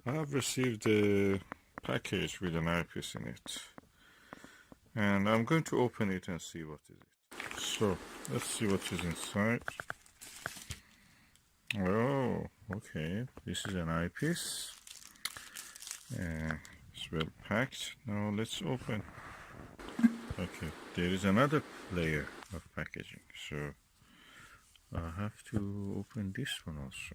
I have received a package with an eyepiece in it, and I'm going to open it and see what is it. So let's see what is inside. Oh, okay, this is an eyepiece. It's well packed. Now let's open. Okay, there is another layer of packaging, so I have to open this one also.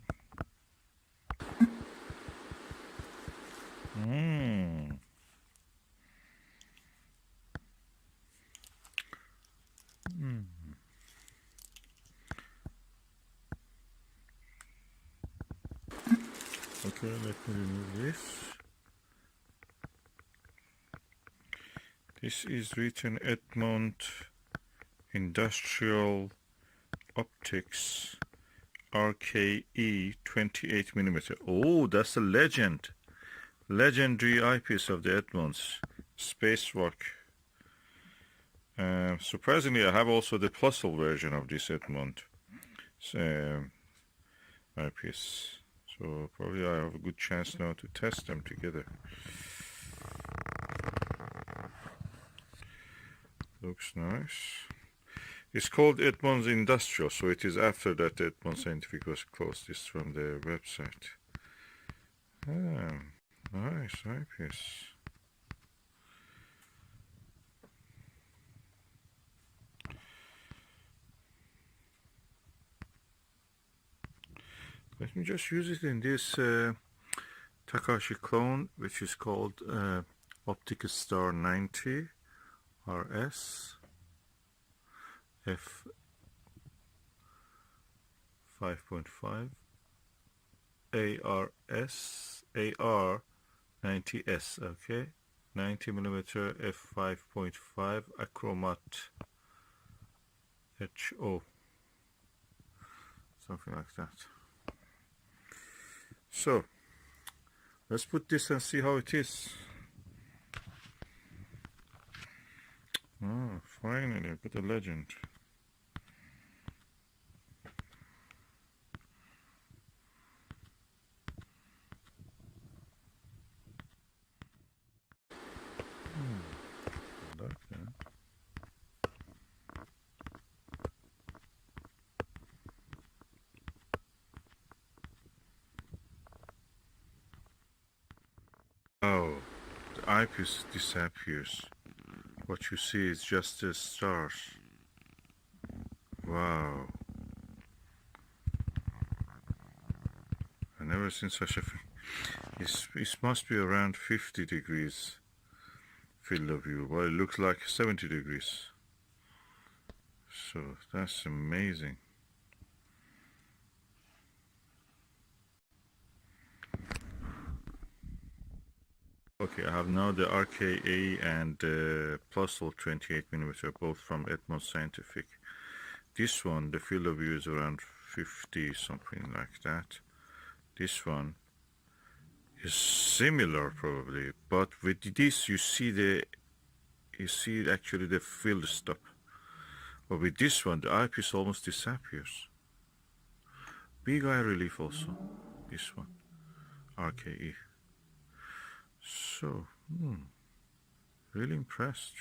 Okay, let me remove this. This is written Edmund Industrial Optics RKE 28mm. Oh, that's a legend. Legendary eyepiece of the Edmunds. Spacewalk. Surprisingly, I have also the Plossl version of this Edmund eyepiece. So probably I have a good chance now to test them together. Looks nice. It's called Edmund's Industrial, so it is after that Edmund Scientific was closed. This is from their website. Nice eyepiece. Let me just use it in this Takashi clone, which is called Optica Star 90 RS F 5.5 AR 90S. Okay, 90mm f 5.5 Achromat HO, something like that. So let's put this and see how it is. Oh, finally, I got a legend. Like that. Oh, the eyepiece disappears. What you see is just the stars. Wow. I've never seen such a thing. It must be around 50 degrees field of view, but it looks like 70 degrees. So that's amazing. Okay, I have now the RKE and Plossl 28mm, both from Edmund Scientific. This one, the field of view is around 50, something like that. This one is similar probably, but with this you see actually the field stop. But with this one, the eyepiece almost disappears. Big eye relief also, this one, RKE. So, really impressed.